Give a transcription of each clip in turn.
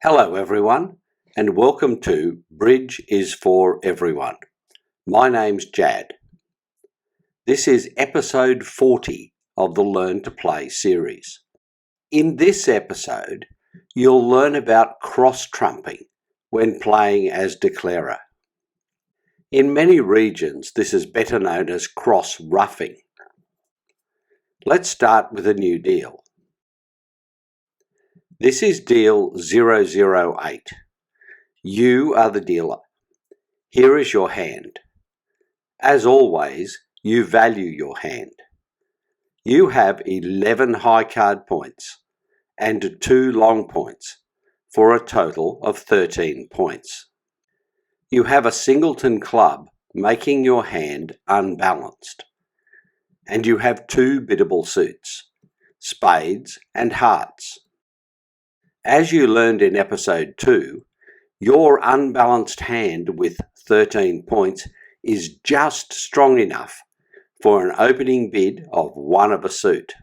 Hello everyone and welcome to Bridge is for Everyone. My name's Jad. This is episode 40 of the Learn to Play series. In this episode, you'll learn about cross-trumping when playing as declarer. In many regions, this is better known as cross-ruffing. Let's start with a new deal. This is deal 008. You are the dealer. Here is your hand. As always, you value your hand. You have 11 high card points and 2 long points for a total of 13 points. You have a singleton club making your hand unbalanced. And you have 2 biddable suits, spades and hearts. As you learned in episode 2, your unbalanced hand with 13 points is just strong enough for an opening bid of 1 of a suit.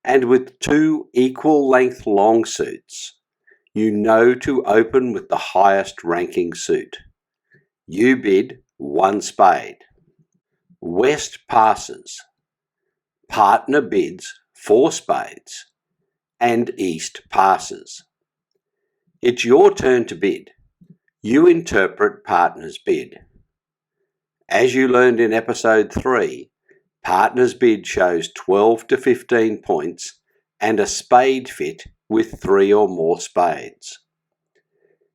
And with 2 equal length long suits, you know to open with the highest ranking suit. You bid 1 spade. West passes. Partner bids 4 spades. And East passes. It's your turn to bid. You interpret partner's bid. As you learned in episode 3, partner's bid shows 12 to 15 points and a spade fit with 3 or more spades.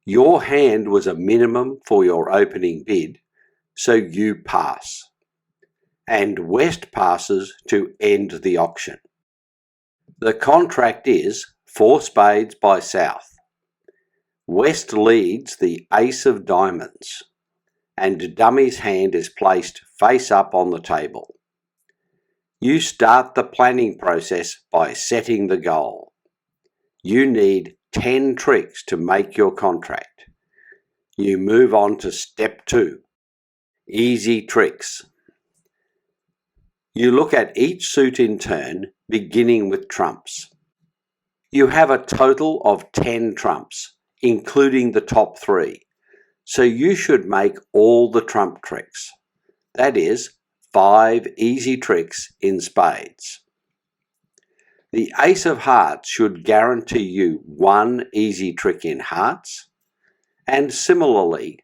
Your hand was a minimum for your opening bid, so you pass. And West passes to end the auction. The contract is 4 spades by South. West leads the ace of diamonds, and Dummy's hand is placed face up on the table. You start the planning process by setting the goal. You need 10 tricks to make your contract. You move on to step 2, easy tricks. You look at each suit in turn, beginning with trumps. You have a total of 10 trumps, including the top 3. So you should make all the trump tricks. That is, 5 easy tricks in spades. The ace of hearts should guarantee you 1 easy trick in hearts, and similarly,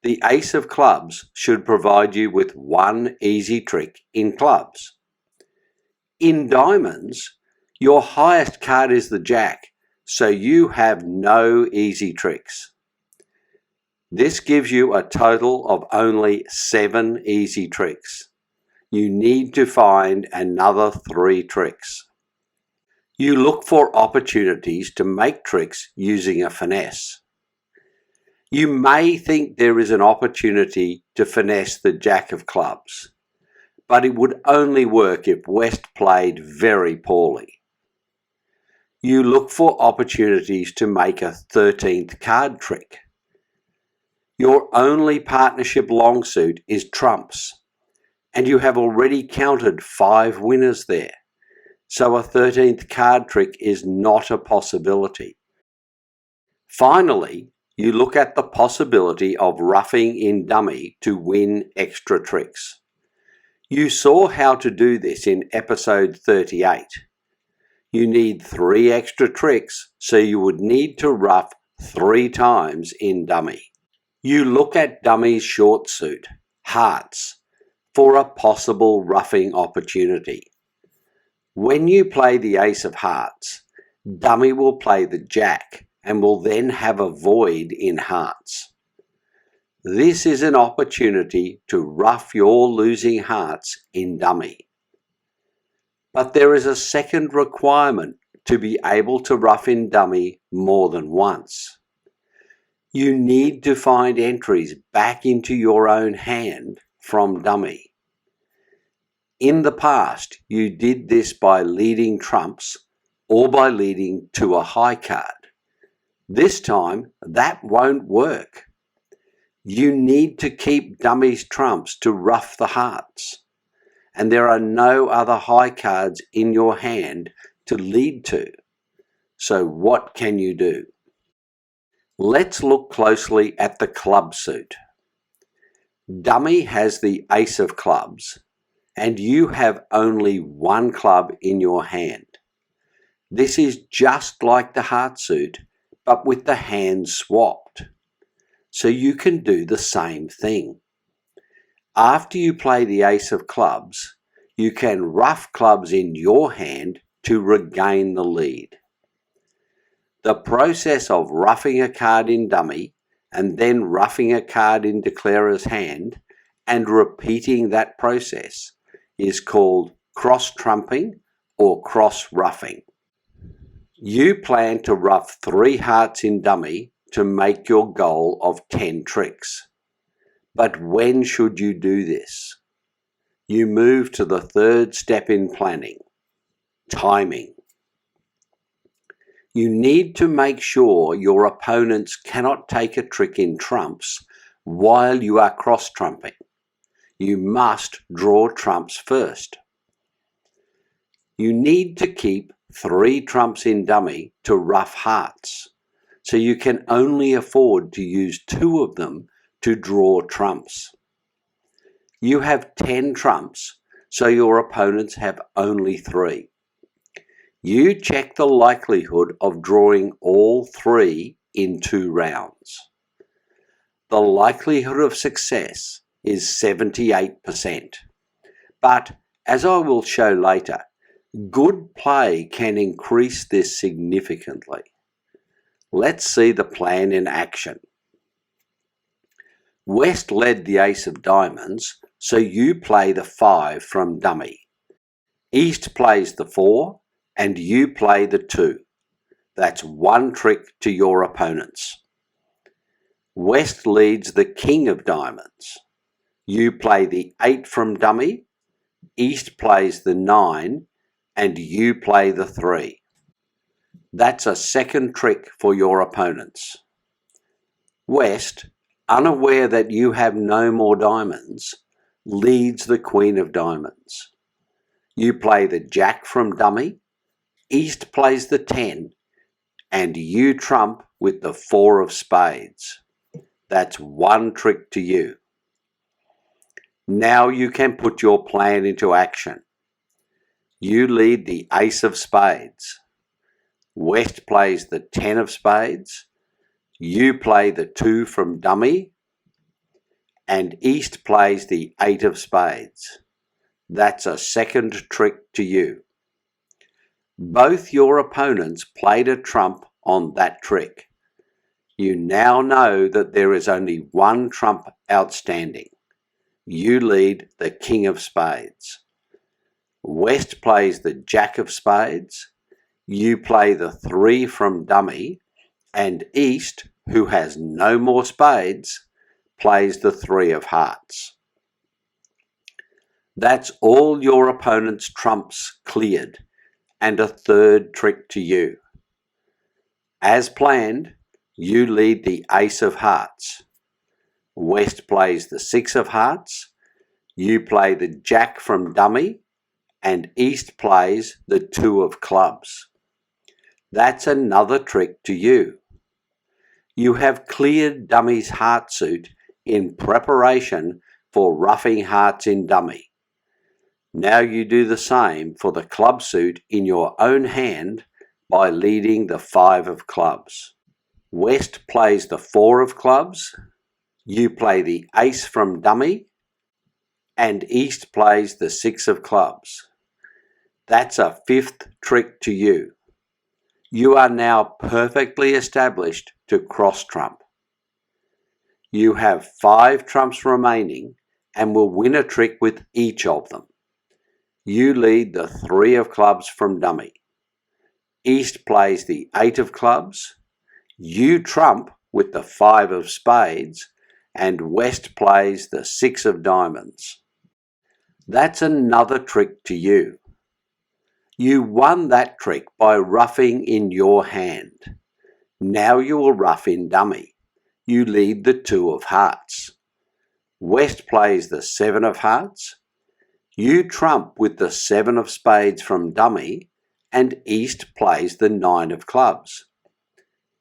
the ace of clubs should provide you with 1 easy trick in clubs. In diamonds, your highest card is the jack, so you have no easy tricks. This gives you a total of only 7 easy tricks. You need to find another 3 tricks. You look for opportunities to make tricks using a finesse. You may think there is an opportunity to finesse the jack of clubs, but it would only work if West played very poorly. You look for opportunities to make a 13th card trick. Your only partnership long suit is trumps, and you have already counted 5 winners there, so a 13th card trick is not a possibility. Finally, you look at the possibility of ruffing in dummy to win extra tricks. You saw how to do this in episode 38. You need 3 extra tricks, so you would need to ruff 3 times in dummy. You look at dummy's short suit, hearts, for a possible ruffing opportunity. When you play the ace of hearts, dummy will play the jack and will then have a void in hearts. This is an opportunity to ruff your losing hearts in dummy. But there is a second requirement to be able to ruff in dummy more than once. You need to find entries back into your own hand from dummy. In the past, you did this by leading trumps or by leading to a high card. This time, that won't work. You need to keep dummy's trumps to ruff the hearts, and there are no other high cards in your hand to lead to. So what can you do? Let's look closely at the club suit. Dummy has the ace of clubs, and you have only one club in your hand. This is just like the heart suit, but with the hands swapped. So you can do the same thing. After you play the ace of clubs, you can ruff clubs in your hand to regain the lead. The process of ruffing a card in dummy and then ruffing a card in declarer's hand and repeating that process is called cross-trumping or cross-ruffing. You plan to ruff 3 hearts in dummy to make your goal of 10 tricks. But when should you do this? You move to the third step in planning, timing. You need to make sure your opponents cannot take a trick in trumps while you are cross-trumping. You must draw trumps first. You need to keep 3 trumps in dummy to ruff hearts, so you can only afford to use 2 of them to draw trumps. You have 10 trumps, so your opponents have only 3. You check the likelihood of drawing all 3 in 2 rounds. The likelihood of success is 78%. But as I will show later, good play can increase this significantly. Let's see the plan in action. West led the ace of diamonds, so you play the 5 from dummy. East plays the 4, and you play the 2. That's 1 trick to your opponents. West leads the king of diamonds. You play the 8 from dummy, East plays the 9, and you play the 3. That's a 2nd trick for your opponents. West, unaware that you have no more diamonds, leads the queen of diamonds. You play the jack from dummy, East plays the 10, and you trump with the 4 of spades. That's 1 trick to you. Now you can put your plan into action. You lead the ace of spades. West plays the 10 of spades. You play the 2 from dummy, and East plays the 8 of spades. That's a 2nd trick to you. Both your opponents played a trump on that trick. You now know that there is only 1 trump outstanding. You lead the king of spades. West plays the jack of spades. You play the 3 from dummy, and East, who has no more spades, plays the 3 of hearts. That's all your opponent's trumps cleared, and a 3rd trick to you. As planned, you lead the ace of hearts. West plays the 6 of hearts. You play the jack from dummy, and East plays the 2 of clubs. That's another trick to you. You have cleared dummy's heart suit in preparation for ruffing hearts in dummy. Now you do the same for the club suit in your own hand by leading the 5 of clubs. West plays the 4 of clubs. You play the ace from dummy, and East plays the 6 of clubs. That's a 5th trick to you. You are now perfectly established to cross-trump. You have 5 trumps remaining and will win a trick with each of them. You lead the 3 of clubs from dummy. East plays the 8 of clubs. You trump with the 5 of spades, and West plays the 6 of diamonds. That's another trick to you. You won that trick by ruffing in your hand. Now you will ruff in dummy. You lead the 2 of hearts. West plays the 7 of hearts. You trump with the 7 of spades from dummy, and East plays the 9 of clubs.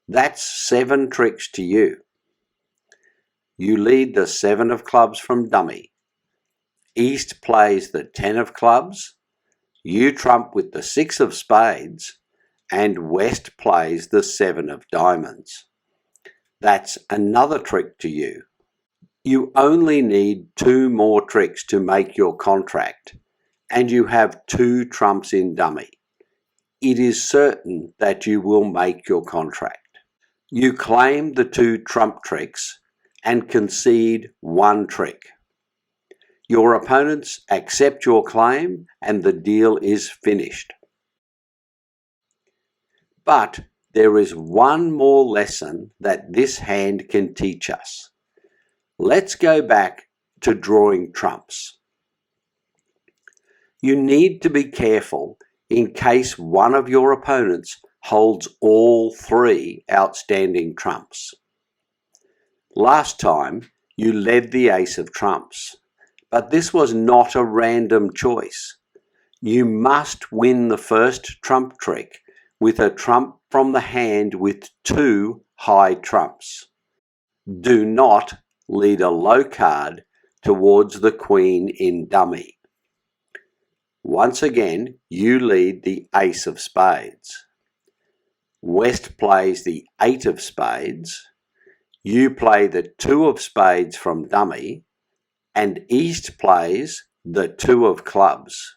That's 7 tricks to you. You lead the 7 of clubs from dummy. East plays the 10 of clubs. You trump with the 6 of spades, and West plays the 7 of diamonds. That's another trick to you. You only need 2 more tricks to make your contract, and you have 2 trumps in dummy. It is certain that you will make your contract. You claim the 2 trump tricks and concede 1 trick. Your opponents accept your claim and the deal is finished. But there is one more lesson that this hand can teach us. Let's go back to drawing trumps. You need to be careful in case one of your opponents holds all 3 outstanding trumps. Last time you led the ace of trumps, but this was not a random choice. You must win the first trump trick with a trump from the hand with 2 high trumps. Do not lead a low card towards the queen in dummy. Once again, you lead the ace of spades. West plays the 8 of spades. You play the 2 of spades from dummy, and East plays the 2 of clubs.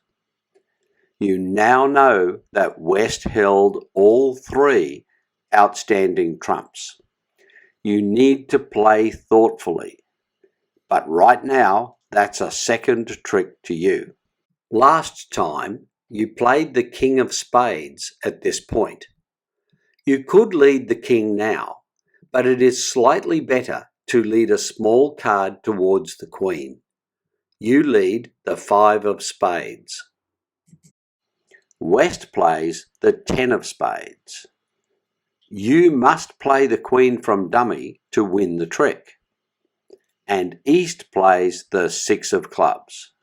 You now know that West held all 3 outstanding trumps. You need to play thoughtfully, but right now that's a second trick to you. Last time you played the king of spades at this point. You could lead the king now, but it is slightly better to lead a small card towards the queen. You lead the 5 of spades. West plays the 10 of spades. You must play the queen from dummy to win the trick. And East plays the 6 of clubs.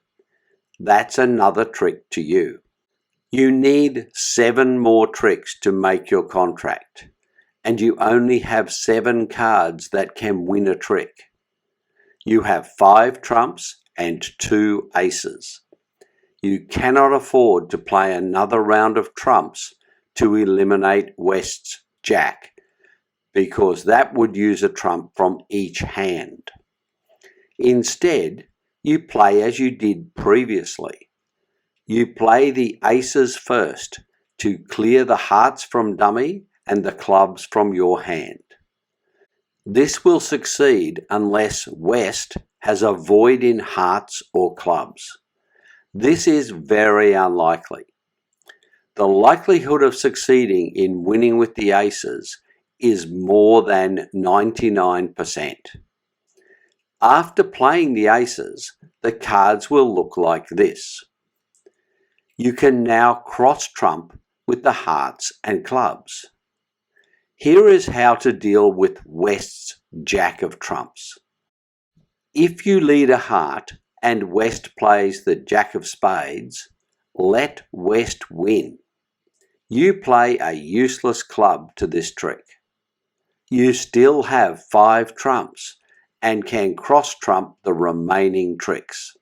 That's another trick to you. You need 7 more tricks to make your contract, and you only have 7 cards that can win a trick. You have 5 trumps and 2 aces. You cannot afford to play another round of trumps to eliminate West's jack, because that would use a trump from each hand. Instead, you play as you did previously. You play the aces first to clear the hearts from dummy and the clubs from your hand. This will succeed unless West has a void in hearts or clubs. This is very unlikely. The likelihood of succeeding in winning with the aces is more than 99%. After playing the aces, the cards will look like this. You can now cross-trump with the hearts and clubs. Here is how to deal with West's jack of trumps. If you lead a heart and West plays the jack of spades, let West win. You play a useless club to this trick. You still have 5 trumps and can cross-trump the remaining tricks.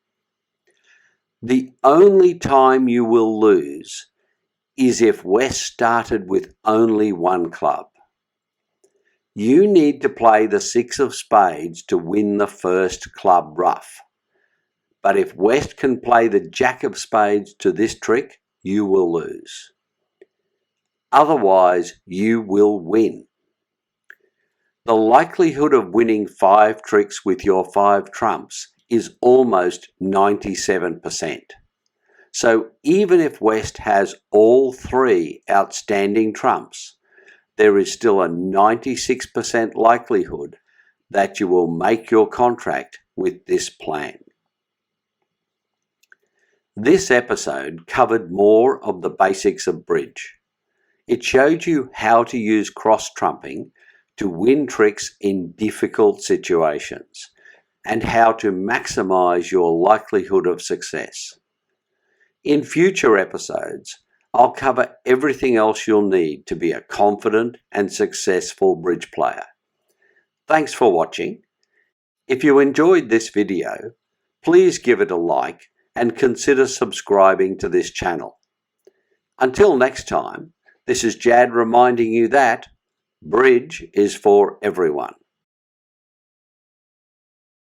The only time you will lose is if West started with only 1 club. You need to play the 6 of spades to win the first club ruff. But if West can play the jack of spades to this trick, you will lose. Otherwise, you will win. The likelihood of winning 5 tricks with your 5 trumps is almost 97%. So even if West has all 3 outstanding trumps, there is still a 96% likelihood that you will make your contract with this plan. This episode covered more of the basics of bridge. It showed you how to use cross-trumping to win tricks in difficult situations and how to maximize your likelihood of success. In future episodes, I'll cover everything else you'll need to be a confident and successful bridge player. Thanks for watching. If you enjoyed this video, please give it a like and consider subscribing to this channel. Until next time, this is Jad reminding you that bridge is for everyone.